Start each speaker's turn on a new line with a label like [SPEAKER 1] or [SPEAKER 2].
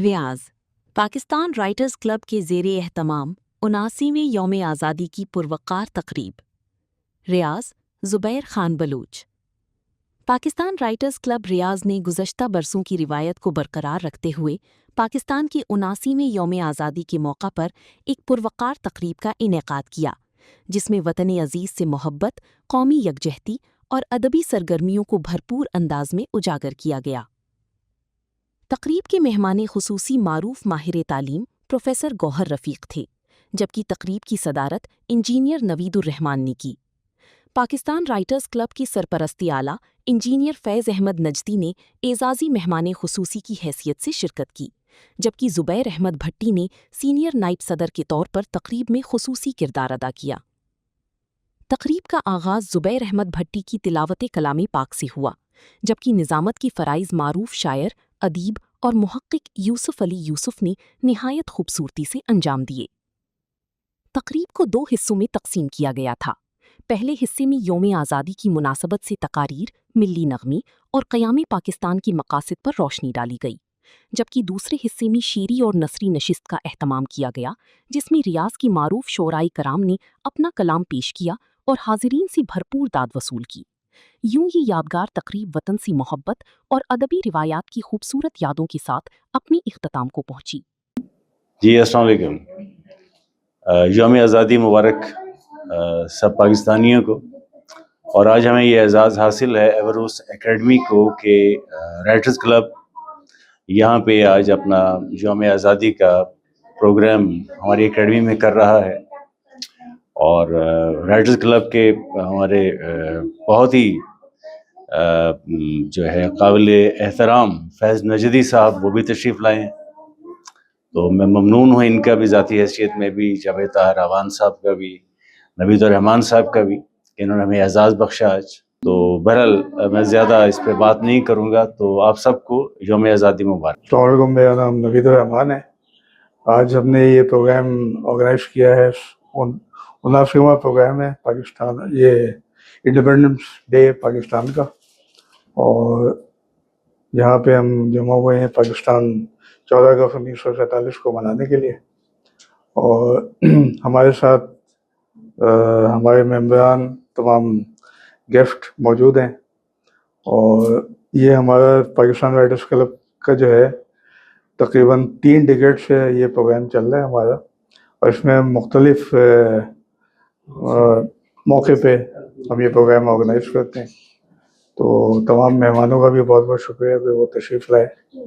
[SPEAKER 1] ریاض Pakistan writers club کے زیر اہتمام 79ویں یوم آزادی کی پروقار تقریب۔ ریاض زبیر خان بلوچ۔ پاکستان رائٹرز کلب ریاض نے گزشتہ برسوں کی روایت کو برقرار رکھتے ہوئے پاکستان کی 79ویں یوم آزادی کے موقع پر ایک پروقار تقریب کا انعقاد کیا، جس میں وطن عزیز سے محبت، قومی یکجہتی اور ادبی سرگرمیوں کو بھرپور انداز میں اجاگر کیا گیا۔ تقریب کے مہمان خصوصی معروف ماہر تعلیم پروفیسر گوہر رفیق تھے، جبکہ تقریب کی صدارت انجینئر نوید الرحمان نے کی۔ پاکستان رائٹرز کلب کی سرپرستی اعلیٰ انجینئر فیض احمد نجدی نے اعزازی مہمان خصوصی کی حیثیت سے شرکت کی، جبکہ زبیر احمد بھٹی نے سینئر نائب صدر کے طور پر تقریب میں خصوصی کردار ادا کیا۔ تقریب کا آغاز زبیر احمد بھٹی کی تلاوت کلام پاک سے ہوا، جبکہ نظامت کی فرائض معروف شاعر، ادیب اور محقق یوسف علی یوسف نے نہایت خوبصورتی سے انجام دیے۔ تقریب کو 2 حصوں میں تقسیم کیا گیا تھا۔ پہلے حصے میں یوم آزادی کی مناسبت سے تقاریر، ملی نغمے اور قیام پاکستان کی مقاصد پر روشنی ڈالی گئی، جبکہ دوسرے حصے میں شعری اور نثری نشست کا اہتمام کیا گیا، جس میں ریاض کی معروف شعراء کرام نے اپنا کلام پیش کیا اور حاضرین سے بھرپور داد وصول کی۔ یوں یہ یادگار تقریب وطن سے محبت اور ادبی روایات کی خوبصورت یادوں کے ساتھ اپنی اختتام کو پہنچی۔
[SPEAKER 2] جی السلام علیکم۔ یوم آزادی مبارک سب پاکستانیوں کو۔ اور آج ہمیں یہ اعزاز حاصل ہے ایوروس اکیڈمی کو کہ رائٹرز کلب یہاں پہ آج اپنا یوم آزادی کا پروگرام ہماری اکیڈمی میں کر رہا ہے۔ اور رائٹرز کلب کے ہمارے بہت ہی جو ہے قابل احترام فیض نجدی صاحب وہ بھی تشریف لائے ہیں، تو میں ممنون ہوں ان کا بھی ذاتی حیثیت میں بھی، جاوید طاہر اعوان صاحب کا بھی، نوید الرحمان صاحب کا بھی، کہ انہوں نے ہمیں اعزاز بخشا آج۔ تو بہرحال میں زیادہ اس پہ بات نہیں کروں گا، تو آپ سب کو یوم آزادی مبارک۔
[SPEAKER 3] السلام علیکم، میرا نام نوید الرحمان ہے۔ آج ہم نے یہ پروگرام آرگنائز کیا ہے، 79واں پروگرام ہے پاکستان، یہ انڈیپینڈنس ڈے پاکستان کا، اور یہاں پہ ہم جمع ہوئے ہیں پاکستان 14 اگست 1947 کو منانے کے لیے۔ اور ہمارے ساتھ ہمارے ممبران، تمام گیسٹ موجود ہیں، اور یہ ہمارا پاکستان رائٹرز کلب کا جو ہے تقریباً 3 ڈیکیڈ سے یہ پروگرام چل رہا ہے ہمارا، اور اس میں مختلف موقع پہ ہم یہ پروگرام آرگنائز کرتے ہیں۔ تو تمام مہمانوں کا بھی بہت بہت شکریہ کہ وہ تشریف لائے۔